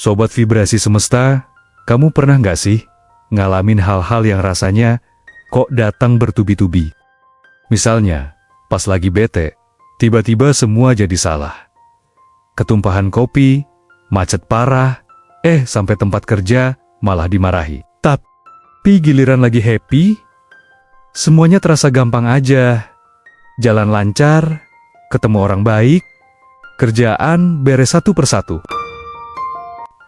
Sobat Vibrasi Semesta, kamu pernah nggak sih ngalamin hal-hal yang rasanya kok datang bertubi-tubi? Misalnya, pas lagi bete, tiba-tiba semua jadi salah. Ketumpahan kopi, macet parah, sampai tempat kerja malah dimarahi. Tapi giliran lagi happy, semuanya terasa gampang aja. Jalan lancar, ketemu orang baik, kerjaan beres satu persatu.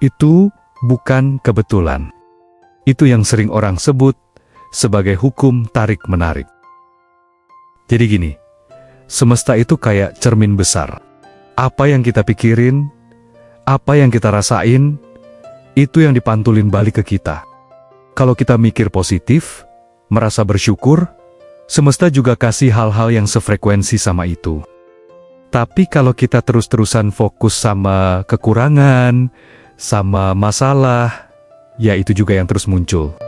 Itu bukan kebetulan. Itu yang sering orang sebut sebagai hukum tarik-menarik. Jadi gini, semesta itu kayak cermin besar. Apa yang kita pikirin, apa yang kita rasain, itu yang dipantulin balik ke kita. Kalau kita mikir positif, merasa bersyukur, semesta juga kasih hal-hal yang sefrekuensi sama itu. Tapi kalau kita terus-terusan fokus sama kekurangan, sama masalah, ya itu juga yang terus muncul.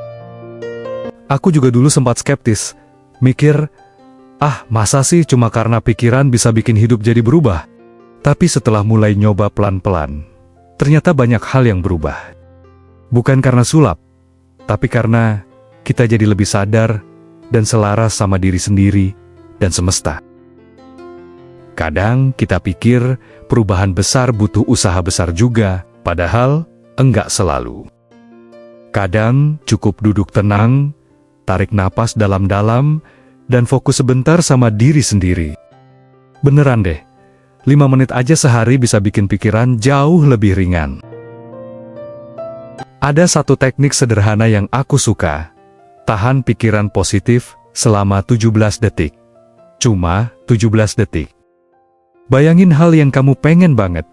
Aku juga dulu sempat skeptis, mikir, masa sih cuma karena pikiran bisa bikin hidup jadi berubah? Tapi setelah mulai nyoba pelan-pelan, ternyata banyak hal yang berubah. Bukan karena sulap, tapi karena kita jadi lebih sadar dan selaras sama diri sendiri dan semesta. Kadang kita pikir perubahan besar butuh usaha besar juga, padahal enggak selalu. Kadang cukup duduk tenang, tarik napas dalam-dalam, dan fokus sebentar sama diri sendiri. Beneran deh, 5 menit aja sehari bisa bikin pikiran jauh lebih ringan. Ada satu teknik sederhana yang aku suka. Tahan pikiran positif selama 17 detik. Cuma 17 detik. Bayangin hal yang kamu pengen banget,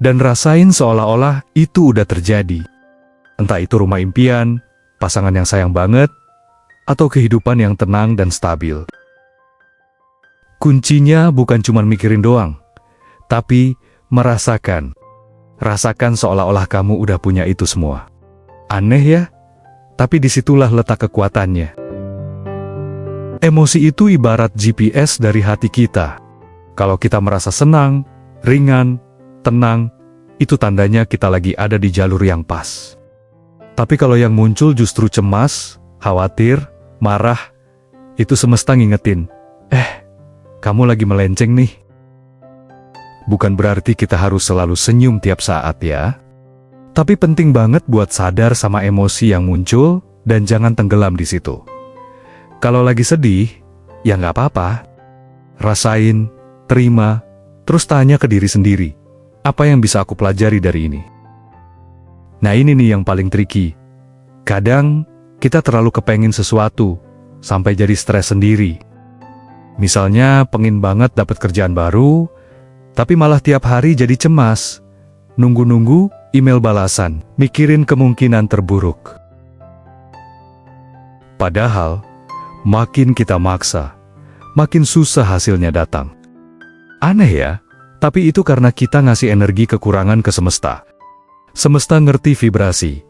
dan rasain seolah-olah itu udah terjadi. Entah itu rumah impian, pasangan yang sayang banget, atau kehidupan yang tenang dan stabil. Kuncinya bukan cuma mikirin doang, tapi merasakan. Rasakan seolah-olah kamu udah punya itu semua. Aneh ya? Tapi disitulah letak kekuatannya. Emosi itu ibarat GPS dari hati kita. Kalau kita merasa senang, ringan, tenang, itu tandanya kita lagi ada di jalur yang pas. Tapi kalau yang muncul justru cemas, khawatir, marah, itu semesta ngingetin, kamu lagi melenceng nih. Bukan berarti kita harus selalu senyum tiap saat ya. Tapi penting banget buat sadar sama emosi yang muncul dan jangan tenggelam di situ. Kalau lagi sedih, ya nggak apa-apa. Rasain, terima, terus tanya ke diri sendiri, apa yang bisa aku pelajari dari ini? Nah ini nih yang paling tricky. Kadang kita terlalu kepengen sesuatu, sampai jadi stres sendiri. Misalnya pengen banget dapat kerjaan baru, tapi malah tiap hari jadi cemas. Nunggu-nunggu email balasan, mikirin kemungkinan terburuk. Padahal, makin kita maksa, makin susah hasilnya datang. Aneh ya, tapi itu karena kita ngasih energi kekurangan ke semesta. Semesta ngerti vibrasi,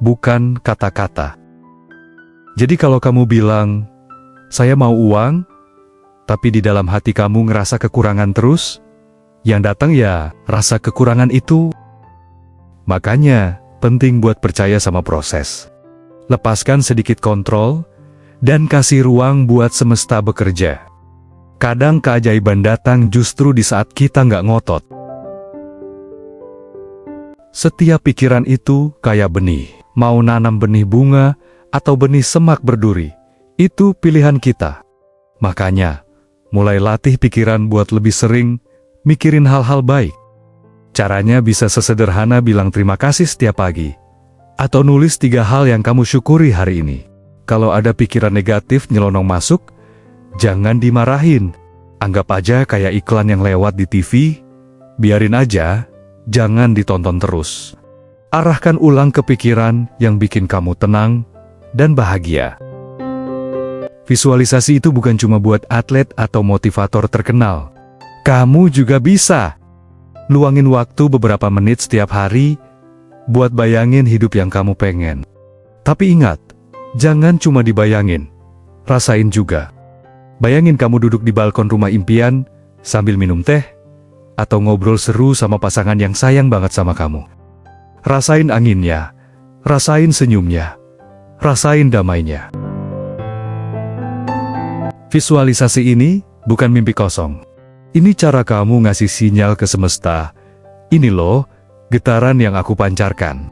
bukan kata-kata. Jadi kalau kamu bilang, saya mau uang, tapi di dalam hati kamu ngerasa kekurangan terus, yang datang ya rasa kekurangan itu. Makanya, penting buat percaya sama proses. Lepaskan sedikit kontrol, dan kasih ruang buat semesta bekerja. Kadang keajaiban datang justru di saat kita nggak ngotot. Setiap pikiran itu kayak benih. Mau nanam benih bunga atau benih semak berduri, itu pilihan kita. Makanya, mulai latih pikiran buat lebih sering mikirin hal-hal baik. Caranya bisa sesederhana bilang terima kasih setiap pagi. Atau nulis 3 hal yang kamu syukuri hari ini. Kalau ada pikiran negatif nyelonong masuk, jangan dimarahin. Anggap aja kayak iklan yang lewat di TV, biarin aja, jangan ditonton terus. Arahkan ulang ke pikiran yang bikin kamu tenang dan bahagia. Visualisasi itu bukan cuma buat atlet atau motivator terkenal. Kamu juga bisa. Luangin waktu beberapa menit setiap hari buat bayangin hidup yang kamu pengen. Tapi ingat, jangan cuma dibayangin, rasain juga. Bayangin kamu duduk di balkon rumah impian sambil minum teh, atau ngobrol seru sama pasangan yang sayang banget sama kamu. Rasain anginnya, rasain senyumnya, rasain damainya. Visualisasi ini bukan mimpi kosong. Ini cara kamu ngasih sinyal ke semesta. Ini loh, getaran yang aku pancarkan.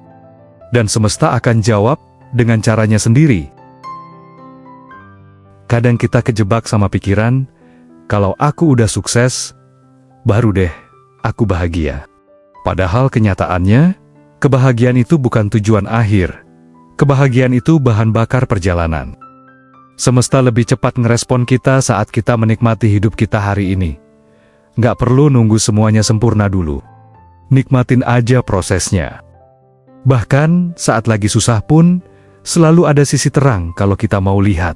Dan semesta akan jawab dengan caranya sendiri. Kadang kita kejebak sama pikiran, kalau aku udah sukses, baru deh aku bahagia. Padahal kenyataannya, kebahagiaan itu bukan tujuan akhir. Kebahagiaan itu bahan bakar perjalanan. Semesta lebih cepat ngerespon kita saat kita menikmati hidup kita hari ini. Nggak perlu nunggu semuanya sempurna dulu. Nikmatin aja prosesnya. Bahkan saat lagi susah pun, selalu ada sisi terang kalau kita mau lihat.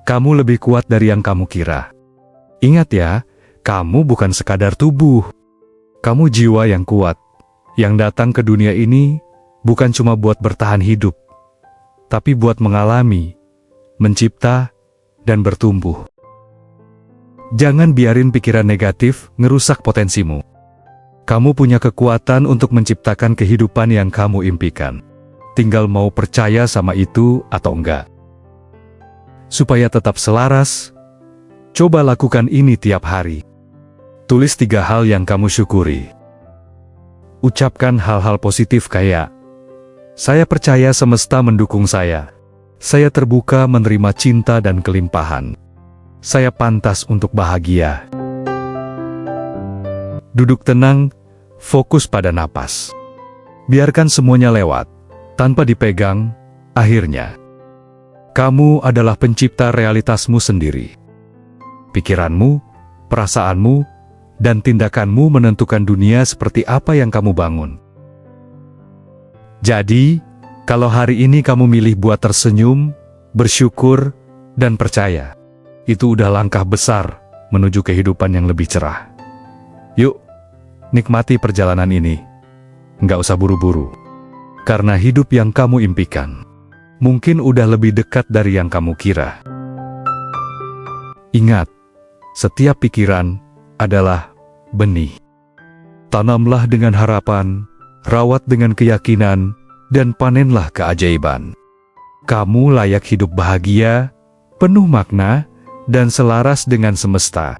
Kamu lebih kuat dari yang kamu kira. Ingat ya, kamu bukan sekadar tubuh. Kamu jiwa yang kuat, yang datang ke dunia ini bukan cuma buat bertahan hidup, tapi buat mengalami, mencipta, dan bertumbuh. Jangan biarin pikiran negatif ngerusak potensimu. Kamu punya kekuatan untuk menciptakan kehidupan yang kamu impikan. Tinggal mau percaya sama itu atau enggak. Supaya tetap selaras, coba lakukan ini tiap hari. Tulis 3 hal yang kamu syukuri. Ucapkan hal-hal positif kayak, saya percaya semesta mendukung saya. Saya terbuka menerima cinta dan kelimpahan. Saya pantas untuk bahagia. Duduk tenang, fokus pada napas. Biarkan semuanya lewat, tanpa dipegang, akhirnya. Kamu adalah pencipta realitasmu sendiri. Pikiranmu, perasaanmu, dan tindakanmu menentukan dunia seperti apa yang kamu bangun. Jadi, kalau hari ini kamu milih buat tersenyum, bersyukur, dan percaya, itu udah langkah besar menuju kehidupan yang lebih cerah. Yuk, nikmati perjalanan ini. Nggak usah buru-buru. Karena hidup yang kamu impikan, mungkin udah lebih dekat dari yang kamu kira. Ingat, setiap pikiran adalah benih. Tanamlah dengan harapan, rawat dengan keyakinan, dan panenlah keajaiban. Kamu layak hidup bahagia, penuh makna, dan selaras dengan semesta.